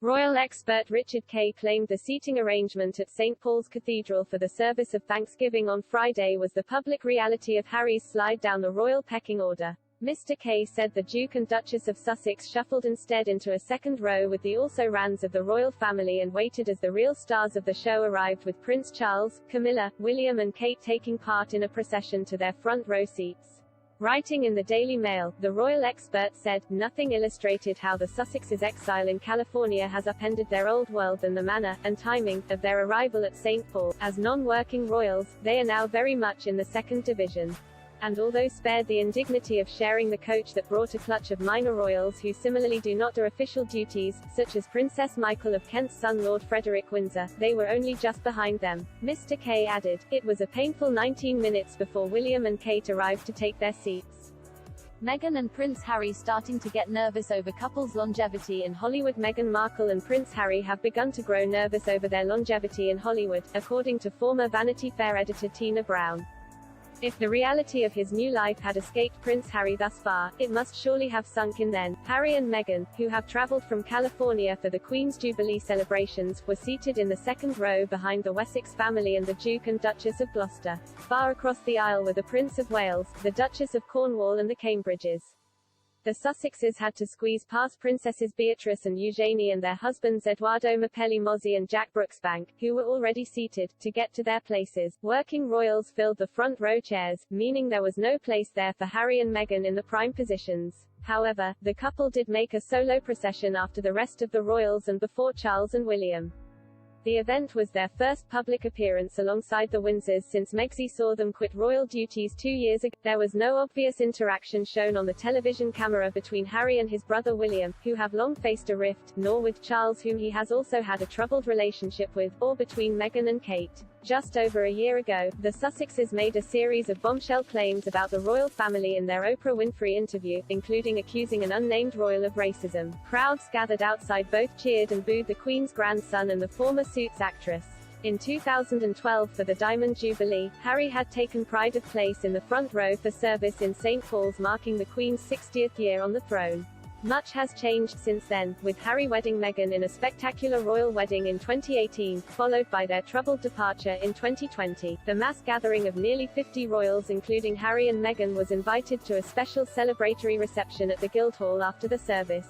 Royal expert Richard Kay claimed the seating arrangement at St. Paul's Cathedral for the service of Thanksgiving on Friday was the public reality of Harry's slide down the royal pecking order. Mr. Kay said the Duke and Duchess of Sussex shuffled instead into a second row with the also-rans of the royal family and waited as the real stars of the show arrived, with Prince Charles, Camilla, William and Kate taking part in a procession to their front row seats. Writing in the Daily Mail, the royal expert said, "Nothing illustrated how the Sussexes' exile in California has upended their old world than the manner, and timing, of their arrival at St. Paul. As non-working royals, they are now very much in the second division." And although spared the indignity of sharing the coach that brought a clutch of minor royals who similarly do not do official duties, such as Princess Michael of Kent's son Lord Frederick Windsor, they were only just behind them. Mr. Kay added, "It was a painful 19 minutes before William and Kate arrived to take their seats." Meghan and Prince Harry starting to get nervous over couples' longevity in Hollywood. Meghan Markle and Prince Harry have begun to grow nervous over their longevity in Hollywood, according to former Vanity Fair editor Tina Brown. If the reality of his new life had escaped Prince Harry thus far, it must surely have sunk in then. Harry and Meghan, who have traveled from California for the Queen's Jubilee celebrations, were seated in the second row behind the Wessex family and the Duke and Duchess of Gloucester. Far across the aisle were the Prince of Wales, the Duchess of Cornwall and the Cambridges. The Sussexes had to squeeze past Princesses Beatrice and Eugenie and their husbands Edoardo Mapelli Mozzi and Jack Brooksbank, who were already seated, to get to their places. Working royals filled the front row chairs, meaning there was no place there for Harry and Meghan in the prime positions. However, the couple did make a solo procession after the rest of the royals and before Charles and William. The event was their first public appearance alongside the Windsors since Megxi saw them quit royal duties 2 years ago. There was no obvious interaction shown on the television camera between Harry and his brother William, who have long faced a rift, nor with Charles, whom he has also had a troubled relationship with, or between Meghan and Kate. Just over a year ago, the Sussexes made a series of bombshell claims about the royal family in their Oprah Winfrey interview, including accusing an unnamed royal of racism. Crowds gathered outside both cheered and booed the Queen's grandson and the former Suits actress. In 2012 for the Diamond Jubilee, Harry had taken pride of place in the front row for service in St. Paul's, marking the Queen's 60th year on the throne. Much has changed since then, with Harry wedding Meghan in a spectacular royal wedding in 2018, followed by their troubled departure in 2020. The mass gathering of nearly 50 royals including Harry and Meghan was invited to a special celebratory reception at the Guildhall after the service.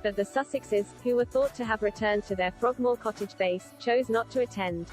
But the Sussexes, who were thought to have returned to their Frogmore Cottage base, chose not to attend.